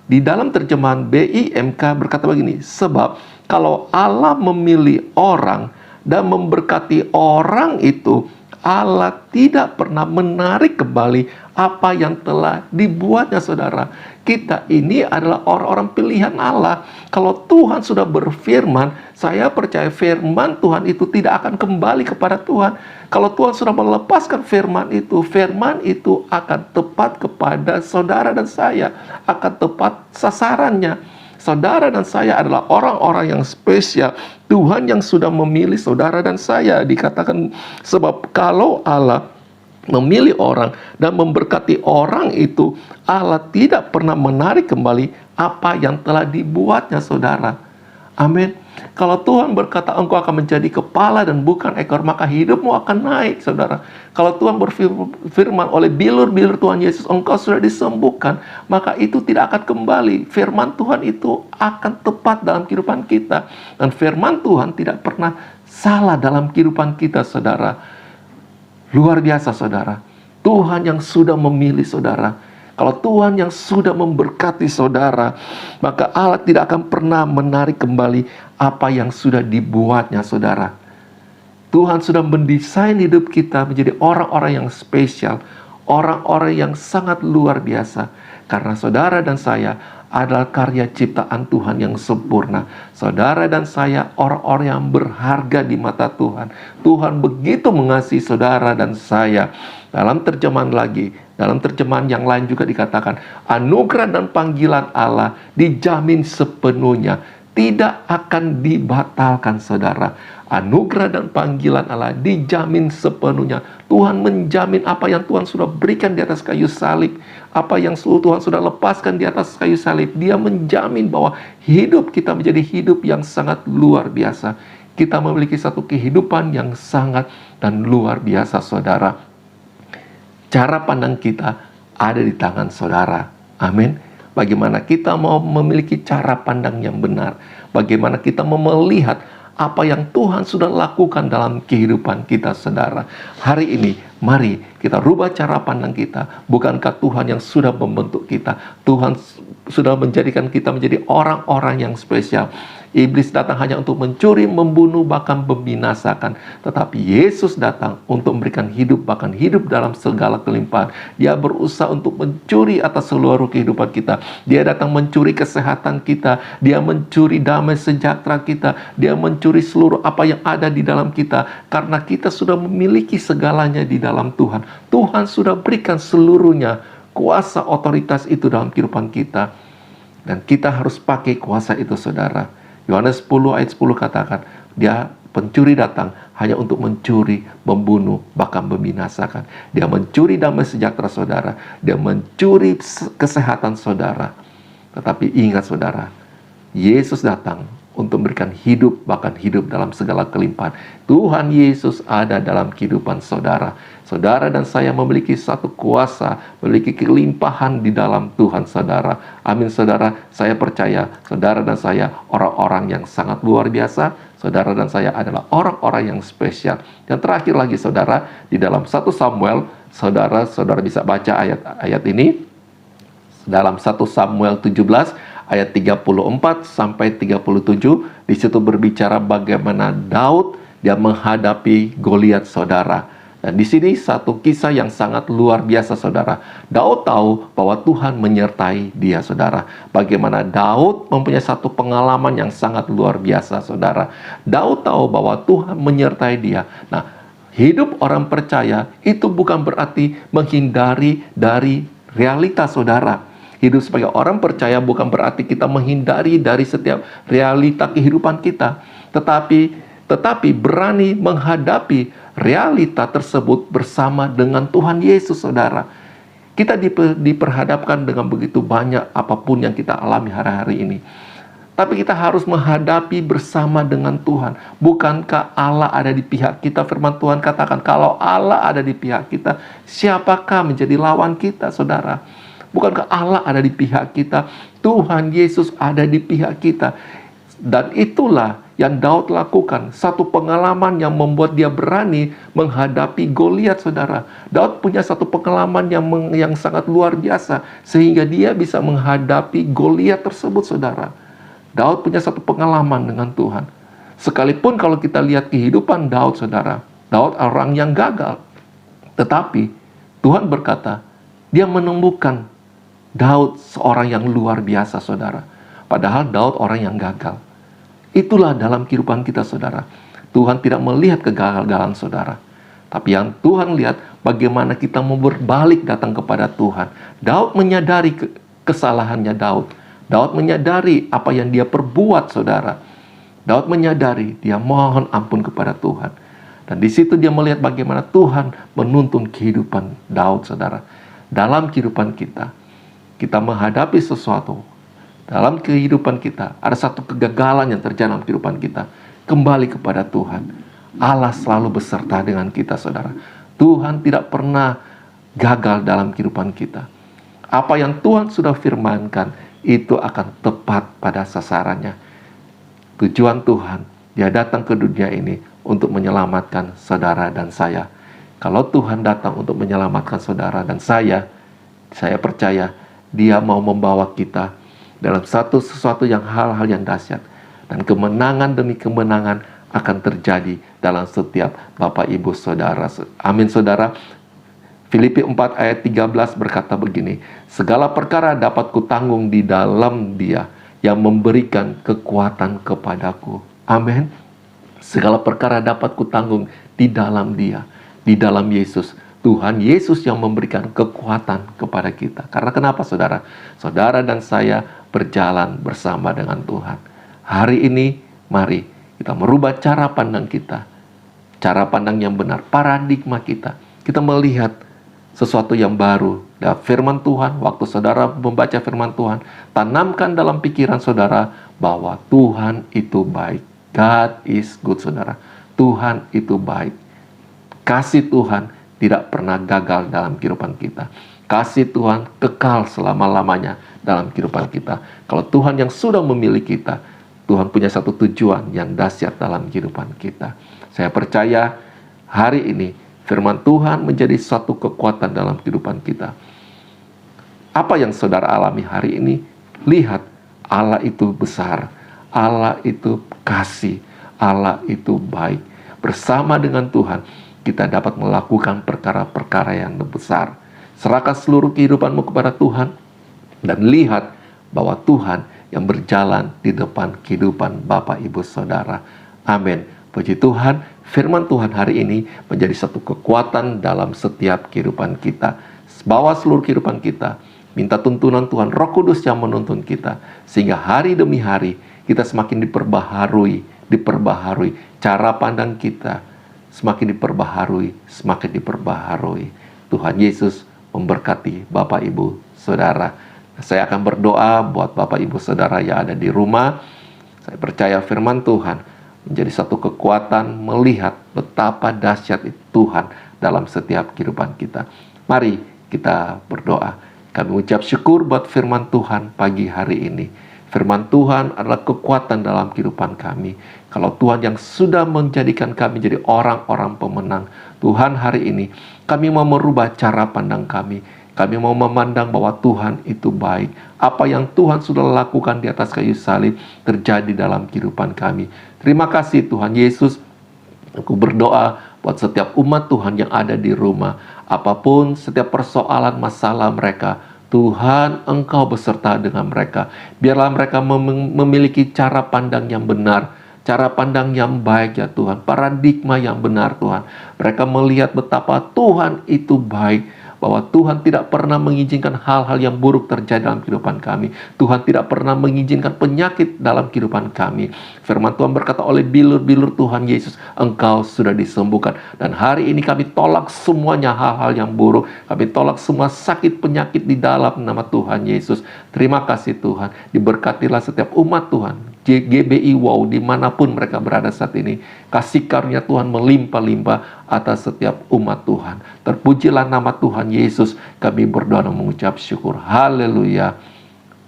Di dalam terjemahan BIMK berkata begini, sebab kalau Allah memilih orang dan memberkati orang itu, Allah tidak pernah menarik kembali apa yang telah dibuatnya, saudara. Kita ini adalah orang-orang pilihan Allah. Kalau Tuhan sudah berfirman, saya percaya firman Tuhan itu tidak akan kembali kepada Tuhan. Kalau Tuhan sudah melepaskan firman itu akan tepat kepada saudara dan saya, akan tepat sasarannya. Saudara dan saya adalah orang-orang yang spesial. Tuhan yang sudah memilih saudara dan saya. Dikatakan sebab kalau Allah memilih orang dan memberkati orang itu, Allah tidak pernah menarik kembali apa yang telah dibuatnya, saudara. Amin. Kalau Tuhan berkata engkau akan menjadi kepala dan bukan ekor, maka hidupmu akan naik, saudara. Kalau Tuhan berfirman oleh bilur-bilur Tuhan Yesus, engkau sudah disembuhkan, maka itu tidak akan kembali. Firman Tuhan itu akan tepat dalam kehidupan kita. Dan firman Tuhan tidak pernah salah dalam kehidupan kita, saudara. Luar biasa, saudara. Tuhan yang sudah memilih, saudara. Kalau Tuhan yang sudah memberkati saudara, maka Allah tidak akan pernah menarik kembali apa yang sudah dibuatnya, saudara. Tuhan sudah mendesain hidup kita menjadi orang-orang yang spesial, orang-orang yang sangat luar biasa. Karena saudara dan saya adalah karya ciptaan Tuhan yang sempurna. Saudara dan saya orang-orang yang berharga di mata Tuhan. Tuhan begitu mengasihi saudara dan saya. Dalam terjemahan yang lain juga dikatakan, anugerah dan panggilan Allah dijamin sepenuhnya, tidak akan dibatalkan, saudara. Anugerah dan panggilan Allah dijamin sepenuhnya. Tuhan menjamin apa yang Tuhan sudah berikan di atas kayu salib, apa yang Tuhan sudah lepaskan di atas kayu salib. Dia menjamin bahwa hidup kita menjadi hidup yang sangat luar biasa. Kita memiliki satu kehidupan yang sangat dan luar biasa, saudara. Cara pandang kita ada di tangan saudara. Amin. Bagaimana kita mau memiliki cara pandang yang benar, bagaimana kita mau melihat apa yang Tuhan sudah lakukan dalam kehidupan kita, saudara. Hari ini, mari kita rubah cara pandang kita. Bukankah Tuhan yang sudah membentuk kita? Tuhan sudah menjadikan kita menjadi orang-orang yang spesial. Iblis datang hanya untuk mencuri, membunuh, bahkan membinasakan. Tetapi Yesus datang untuk memberikan hidup, bahkan hidup dalam segala kelimpahan. Dia berusaha untuk mencuri atas seluruh kehidupan kita. Dia datang mencuri kesehatan kita. Dia mencuri damai sejahtera kita. Dia mencuri seluruh apa yang ada di dalam kita. Karena kita sudah memiliki segalanya di dalam Tuhan. Tuhan sudah berikan seluruhnya, kuasa otoritas itu dalam kehidupan kita. Dan kita harus pakai kuasa itu, saudara. Yohanes 10 ayat 10 katakan, dia pencuri datang hanya untuk mencuri, membunuh, bahkan membinasakan. Dia mencuri damai sejahtera saudara. Dia mencuri kesehatan saudara. Tetapi ingat, saudara, Yesus datang untuk memberikan hidup, bahkan hidup dalam segala kelimpahan. Tuhan Yesus ada dalam kehidupan saudara. Saudara dan saya memiliki satu kuasa, memiliki kelimpahan di dalam Tuhan, saudara. Amin, saudara. Saya percaya saudara dan saya orang-orang yang sangat luar biasa. Saudara dan saya adalah orang-orang yang spesial. Yang terakhir lagi, saudara, di dalam 1 Samuel, saudara bisa baca ayat ini. Dalam 1 Samuel 17 ayat 34 sampai 37, di situ berbicara bagaimana Daud dia menghadapi Goliat, saudara. Dan di sini satu kisah yang sangat luar biasa, saudara. Daud tahu bahwa Tuhan menyertai dia, saudara. Bagaimana Daud mempunyai satu pengalaman yang sangat luar biasa, saudara. Daud tahu bahwa Tuhan menyertai dia. Nah, hidup orang percaya itu bukan berarti menghindari dari realitas, saudara. Hidup sebagai orang percaya bukan berarti kita menghindari dari setiap realita kehidupan kita. Tetapi berani menghadapi realita tersebut bersama dengan Tuhan Yesus, saudara. Kita diperhadapkan dengan begitu banyak apapun yang kita alami hari-hari ini. Tapi kita harus menghadapi bersama dengan Tuhan. Bukankah Allah ada di pihak kita? Firman Tuhan katakan, kalau Allah ada di pihak kita, siapakah menjadi lawan kita, saudara? Bukankah Allah ada di pihak kita? Tuhan Yesus ada di pihak kita. Dan itulah yang Daud lakukan. Satu pengalaman yang membuat dia berani menghadapi Goliat, saudara. Daud punya satu pengalaman yang sangat luar biasa, sehingga dia bisa menghadapi Goliat tersebut, saudara. Daud punya satu pengalaman dengan Tuhan. Sekalipun kalau kita lihat kehidupan Daud, saudara, Daud orang yang gagal. Tetapi Tuhan berkata, dia menemukan Daud seorang yang luar biasa, saudara. Padahal Daud orang yang gagal. Itulah dalam kehidupan kita, saudara. Tuhan tidak melihat kegagalan saudara. Tapi yang Tuhan lihat bagaimana kita mau berbalik datang kepada Tuhan. Daud menyadari kesalahannya Daud. Daud menyadari apa yang dia perbuat, saudara. Daud menyadari, dia mohon ampun kepada Tuhan. Dan di situ dia melihat bagaimana Tuhan menuntun kehidupan Daud, saudara. Dalam kehidupan kita, kita menghadapi sesuatu. Dalam kehidupan kita, ada satu kegagalan yang terjadi dalam kehidupan kita. Kembali kepada Tuhan. Allah selalu beserta dengan kita, saudara. Tuhan tidak pernah gagal dalam kehidupan kita. Apa yang Tuhan sudah firmankan, itu akan tepat pada sasarannya. Tujuan Tuhan, dia datang ke dunia ini untuk menyelamatkan saudara dan saya. Kalau Tuhan datang untuk menyelamatkan saudara dan saya, Saya percaya Dia mau membawa kita dalam sesuatu yang hal-hal yang dahsyat. Dan kemenangan demi kemenangan akan terjadi dalam setiap Bapak Ibu Saudara. Amin saudara. Filipi 4 ayat 13 berkata begini, segala perkara dapat kutanggung di dalam Dia yang memberikan kekuatan kepadaku. Amin. Segala perkara dapat kutanggung di dalam Dia, di dalam Yesus. Tuhan Yesus yang memberikan kekuatan kepada kita. Karena kenapa saudara? Saudara dan saya berjalan bersama dengan Tuhan. Hari ini mari kita merubah cara pandang kita. Cara pandang yang benar, paradigma kita. Kita melihat sesuatu yang baru. Dan firman Tuhan, waktu saudara membaca firman Tuhan, tanamkan dalam pikiran saudara bahwa Tuhan itu baik. God is good, saudara. Tuhan itu baik. Kasih Tuhan tidak pernah gagal dalam kehidupan kita. Kasih Tuhan kekal selama-lamanya dalam kehidupan kita. Kalau Tuhan yang sudah memilih kita, Tuhan punya satu tujuan yang dahsyat dalam kehidupan kita. Saya percaya hari ini firman Tuhan menjadi satu kekuatan dalam kehidupan kita. Apa yang saudara alami hari ini? Lihat, Allah itu besar, Allah itu kasih, Allah itu baik. Bersama dengan Tuhan, kita dapat melakukan perkara-perkara yang besar. Serahkan seluruh kehidupanmu kepada Tuhan, dan lihat bahwa Tuhan yang berjalan di depan kehidupan Bapak Ibu Saudara. Amin. Puji Tuhan, firman Tuhan hari ini menjadi satu kekuatan dalam setiap kehidupan kita. Bawa seluruh kehidupan kita. Minta tuntunan Tuhan, Roh Kudus yang menuntun kita. Sehingga hari demi hari kita semakin diperbaharui. Cara pandang kita semakin diperbaharui. Tuhan Yesus memberkati Bapak Ibu Saudara. Saya akan berdoa buat Bapak Ibu Saudara yang ada di rumah. Saya percaya firman Tuhan menjadi satu kekuatan melihat betapa dahsyat Tuhan dalam setiap kehidupan kita. Mari kita berdoa. Kami ucap syukur buat firman Tuhan pagi hari ini. Firman Tuhan adalah kekuatan dalam kehidupan kami. Kalau Tuhan yang sudah menjadikan kami jadi orang-orang pemenang, Tuhan hari ini kami mau merubah cara pandang kami. Kami mau memandang bahwa Tuhan itu baik. Apa yang Tuhan sudah lakukan di atas kayu salib terjadi dalam kehidupan kami. Terima kasih Tuhan Yesus. Aku berdoa buat setiap umat Tuhan yang ada di rumah. Apapun setiap persoalan masalah mereka, Tuhan Engkau beserta dengan mereka. Biarlah mereka memiliki cara pandang yang benar. Cara pandang yang baik ya Tuhan. Paradigma yang benar Tuhan. Mereka melihat betapa Tuhan itu baik. Bahwa Tuhan tidak pernah mengizinkan hal-hal yang buruk terjadi dalam kehidupan kami. Tuhan tidak pernah mengizinkan penyakit dalam kehidupan kami. Firman Tuhan berkata, oleh bilur-bilur Tuhan Yesus, Engkau sudah disembuhkan. Dan hari ini kami tolak semuanya hal-hal yang buruk. Kami tolak semua sakit penyakit di dalam nama Tuhan Yesus. Terima kasih Tuhan. Diberkatilah setiap umat Tuhan. GBI Wow dimanapun mereka berada saat ini. Kasih karunia Tuhan melimpah-limpah atas setiap umat Tuhan. Terpujilah nama Tuhan Yesus. Kami berdoa dan mengucap syukur. Haleluya.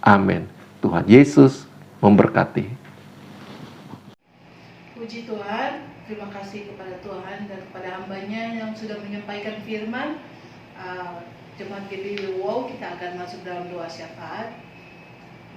Amin. Tuhan Yesus memberkati. Puji Tuhan, terima kasih kepada Tuhan dan kepada hambanya yang sudah menyampaikan firman. Jemaat GBI Wow, kita akan masuk dalam doa syafaat.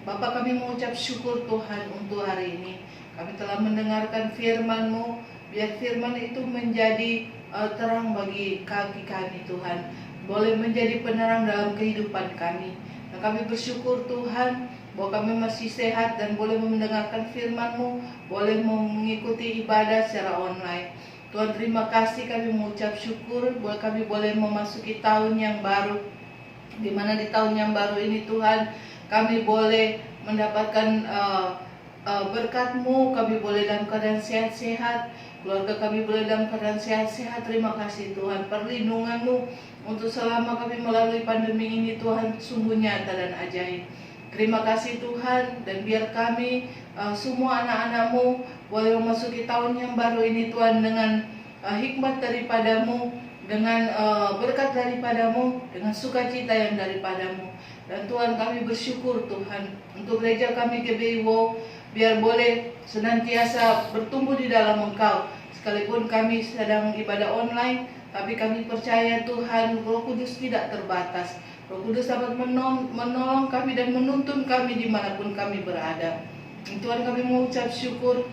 Bapak, kami mengucap syukur Tuhan untuk hari ini. Kami telah mendengarkan firman-Mu. Biar firman itu menjadi terang bagi kaki kami Tuhan. Boleh menjadi penerang dalam kehidupan kami. Dan kami bersyukur Tuhan bahwa kami masih sehat dan boleh mendengarkan firman-Mu. Boleh mengikuti ibadah secara online. Tuhan, terima kasih, kami mengucap syukur bahwa kami boleh memasuki tahun yang baru. Di mana di tahun yang baru ini Tuhan, kami boleh mendapatkan berkat-Mu, kami boleh dalam keadaan sehat-sehat, keluarga kami boleh dalam keadaan sehat-sehat. Terima kasih Tuhan, perlindungan-Mu untuk selama kami melalui pandemi ini Tuhan sungguh nyata dan ajaib. Terima kasih Tuhan, dan biar kami semua anak-anak-Mu boleh memasuki tahun yang baru ini Tuhan dengan hikmat daripada-Mu, dengan berkat daripada-Mu, dengan sukacita yang daripada-Mu. Dan Tuhan, kami bersyukur Tuhan untuk gereja kami GBI Wow, biar boleh senantiasa bertumbuh di dalam Engkau. Sekalipun kami sedang ibadah online, tapi kami percaya Tuhan, Roh Kudus tidak terbatas. Roh Kudus dapat menolong kami dan menuntun kami dimanapun kami berada. Tuhan, kami mengucap syukur.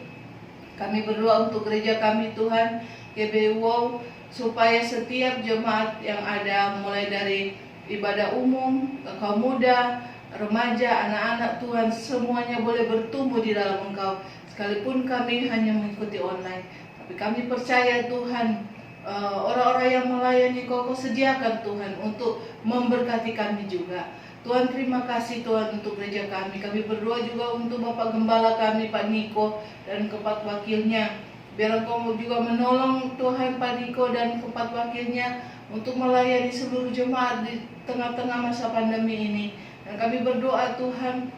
Kami berdoa untuk gereja kami Tuhan, GBI Wow, supaya setiap jemaat yang ada, mulai dari ibadah umum, kaum muda, remaja, anak-anak Tuhan, semuanya boleh bertumbuh di dalam Engkau. Sekalipun kami hanya mengikuti online, tapi kami percaya Tuhan, orang-orang yang melayani Kau sediakan Tuhan untuk memberkati kami juga. Tuhan, terima kasih Tuhan untuk gereja kami. Kami berdoa juga untuk Bapak Gembala kami, Pak Niko, dan keempat wakilnya. Biar Engkau juga menolong Tuhan Pak Niko dan keempat wakilnya untuk melayani seluruh jemaat di tengah-tengah masa pandemi ini. Dan kami berdoa Tuhan,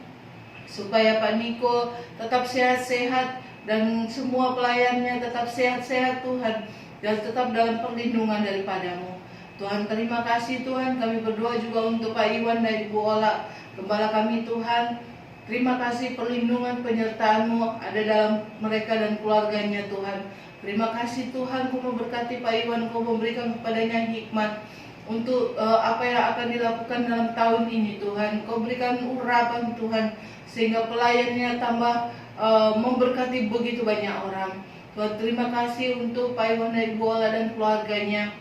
supaya Pak Niko tetap sehat-sehat dan semua pelayannya tetap sehat-sehat Tuhan, dan tetap dalam perlindungan daripadamu. Tuhan, terima kasih Tuhan. Kami berdoa juga untuk Pak Iwan dan Ibu Ola, Gembala kami Tuhan. Terima kasih perlindungan penyertaan-Mu ada dalam mereka dan keluarganya Tuhan. Terima kasih Tuhan, Kau memberkati Pak Iwan, Kau memberikan kepadanya hikmat untuk apa yang akan dilakukan dalam tahun ini Tuhan. Kau berikan urapan Tuhan, sehingga pelayannya tambah memberkati begitu banyak orang. Tuhan, terima kasih untuk Pak Iwan dan Ibu Ola dan keluarganya.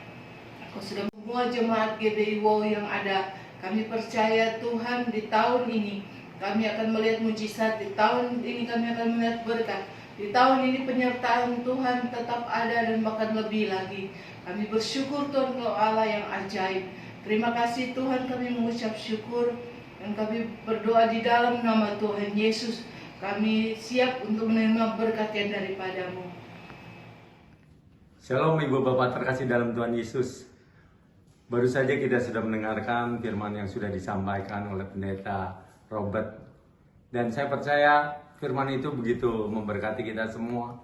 Kau sudah semua jemaat GBI Wow yang ada. Kami percaya Tuhan, di tahun ini kami akan melihat mujizat. Di tahun ini kami akan melihat berkat. Di tahun ini penyertaan Tuhan tetap ada dan bahkan lebih lagi. Kami bersyukur Tuhan, Kau Allah yang ajaib. Terima kasih Tuhan, kami mengucap syukur. Dan kami berdoa di dalam nama Tuhan Yesus. Kami siap untuk menerima berkat yang daripada-Mu. Shalom Ibu Bapak terkasih dalam Tuhan Yesus. Baru saja kita sudah mendengarkan firman yang sudah disampaikan oleh Pendeta Robert. Dan saya percaya firman itu begitu memberkati kita semua.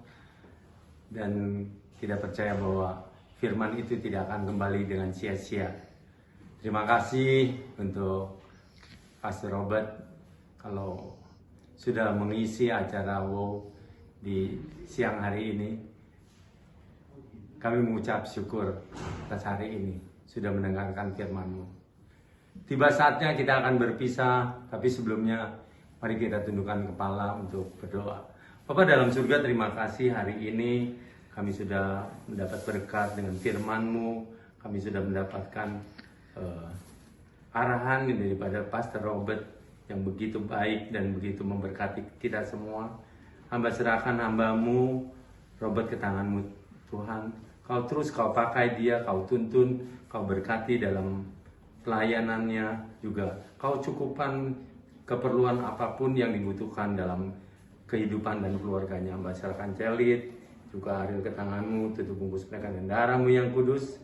Dan kita percaya bahwa firman itu tidak akan kembali dengan sia-sia. Terima kasih untuk Pastor Robert kalau sudah mengisi acara WOW di siang hari ini. Kami mengucap syukur atas hari ini sudah mendengarkan firman-Mu. Tiba saatnya kita akan berpisah, tapi sebelumnya mari kita tundukkan kepala untuk berdoa. Bapa dalam surga, terima kasih hari ini kami sudah mendapat berkat dengan firman-Mu. Kami sudah mendapatkan arahan daripada Pastor Robert yang begitu baik dan begitu memberkati kita semua. Hamba serahkan hamba-Mu Robert ke tangan-Mu Tuhan. Kau terus Kau pakai dia, Kau tuntun, Kau berkati dalam pelayanannya juga. Kau cukupkan keperluan apapun yang dibutuhkan dalam kehidupan dan keluarganya. Hamba serahkan Celit, juga Ariel ke tangan-Mu, tutup bungkus mereka dan darah-Mu yang kudus.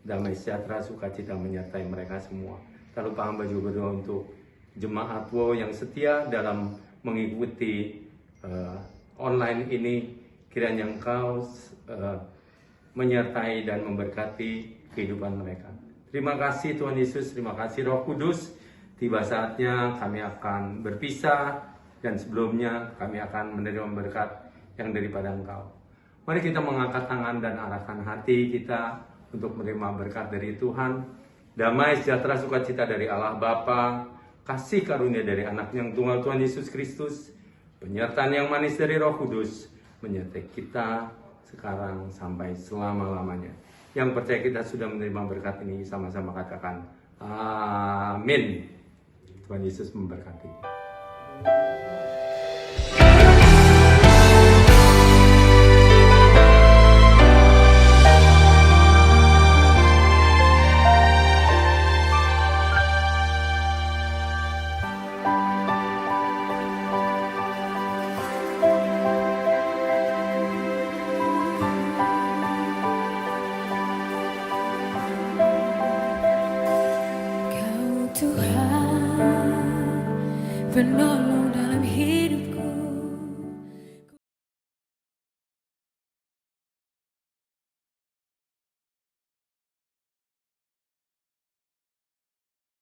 Damai sejahtera, sukacita menyertai mereka semua. Tak lupa hamba juga berdoa untuk jemaat WOW yang setia dalam mengikuti online ini. Kiranya Engkau menyertai dan memberkati kehidupan mereka. Terima kasih Tuhan Yesus, terima kasih Roh Kudus. Tiba saatnya kami akan berpisah dan sebelumnya kami akan menerima berkat yang daripada Engkau. Mari kita mengangkat tangan dan arahkan hati kita untuk menerima berkat dari Tuhan. Damai sejahtera sukacita dari Allah Bapa, kasih karunia dari Anak yang tunggal Tuhan Yesus Kristus, penyertaan yang manis dari Roh Kudus menyertai kita sekarang sampai selama-lamanya. Yang percaya kita sudah menerima berkat ini, sama-sama katakan amin. Tuhan Yesus memberkati. Kau Tuhan penolong